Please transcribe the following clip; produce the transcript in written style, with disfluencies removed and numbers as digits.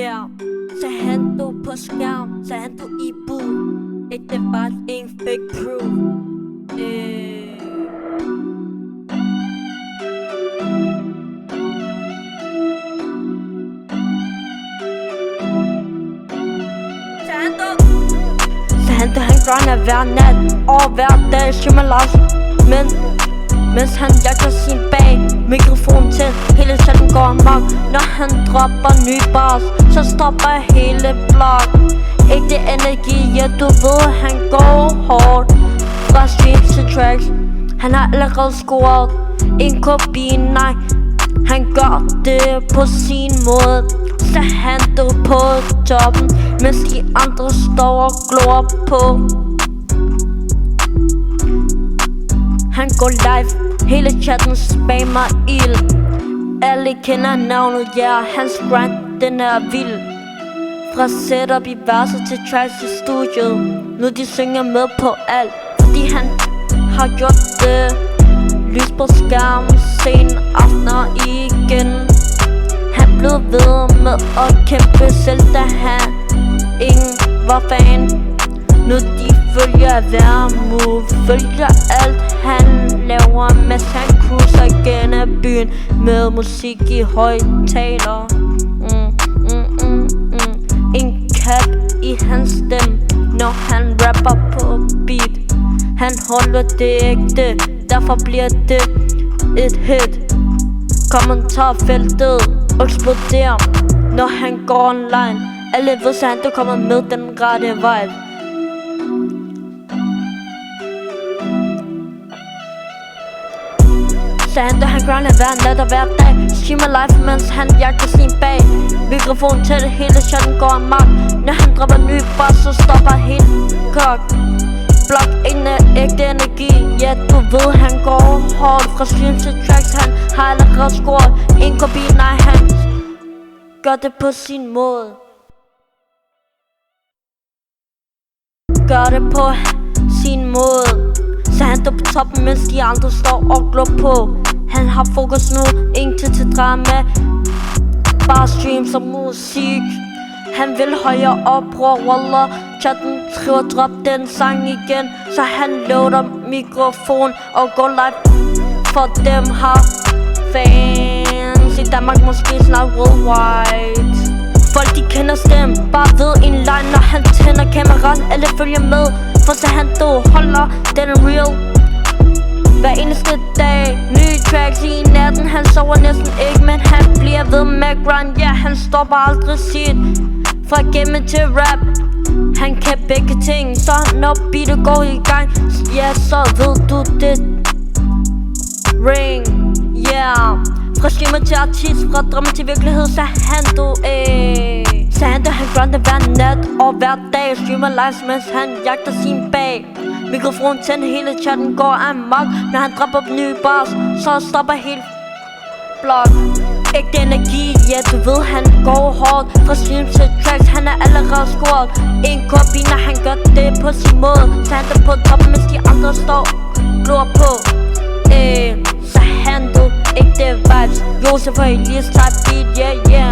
Yeah, så han du på skærm, så han du i bud. Ikke det var en fake proof. Så han grinder hver nat og hver dag, streamer live. Mens han jagter sin bag, mikrofon til, hele chatten går amok. Når han dropper nye bars, så stopper hele blog. Ægte energi, ja du ved, han går hårdt. Fra streams til tracks, han har allerede scoret en kopi, nej. Han gør det på sin måde. Så han du på toppen, mens de andre står og glor på. Han går live, hele chatten spammer ild. Alle kender navnet, ja, hans grind, den er vild. Fra setup i verset til tracks i studiet. Nu de synger med på alt, fordi han har gjort det. Lys på skærmen, sen aftener igen. Han blev ved med at kæmpe selv, da han ingen var fan. Nu de følger hver move, følger alt han laver, mens han cruiser gennem byen med musik i højttaler. En cap i hans stemme, når han rapper på beat. Han holder det ægte, derfor bliver det et hit. Kommentarfeltet eksploderer, når han går online. Alle ved, så han du kommer med den rette vibe. Så han grinder hver nat og hver dag, streamer live, mens han jagter sin bag. Mikrofon til, hele chatten går amok. Når han dropper nye bars, så stopper helt kok. Blok en ægte energi, ja du ved, han går hårdt. Fra streams til tracks, han har allerede scoret en kopi, nej, han gør det på sin måde. Gør det på sin måde. Så han er på toppen, mens de andre står og glor på. Han har fokus nu, ingen tid til drama. Bare streams og musik. Han vil højere op, bror, wallah. Chatten skriver, drop den sang igen. Så han loader mikrofon og går live. For dem har fans i Danmark, måske snart worldwide. Folk de kender stemme, bare ved en line. Når han tænder kameraet, alle følger med. For så han dog holder den real hver eneste dag. Nye tracks i natten, han sover næsten ikke, men han bliver ved med grind. Ja, han stopper aldrig sit. Fra gaming til rap, han kan begge ting. Så når beatet går i gang, ja, så ved du det. Ring, yeah. Fra streamer til artist, fra drømme til virkelighed, så han du Så han grinder hver nat og hver dag, streamer live, mens han jagter sin bag. Mikrofon tændt, hele chatten går amok. Når han dropper nye bars, så stopper helt blog. Ægte energi, ja du ved, han går hårdt. Fra streams til tracks, han er allerede scoret en kopi, når han gør det på sin måde. Så han på toppen, mens de andre står glor på. Så han du ægte vibes, Josef og Elias type beat, yeah, yeah.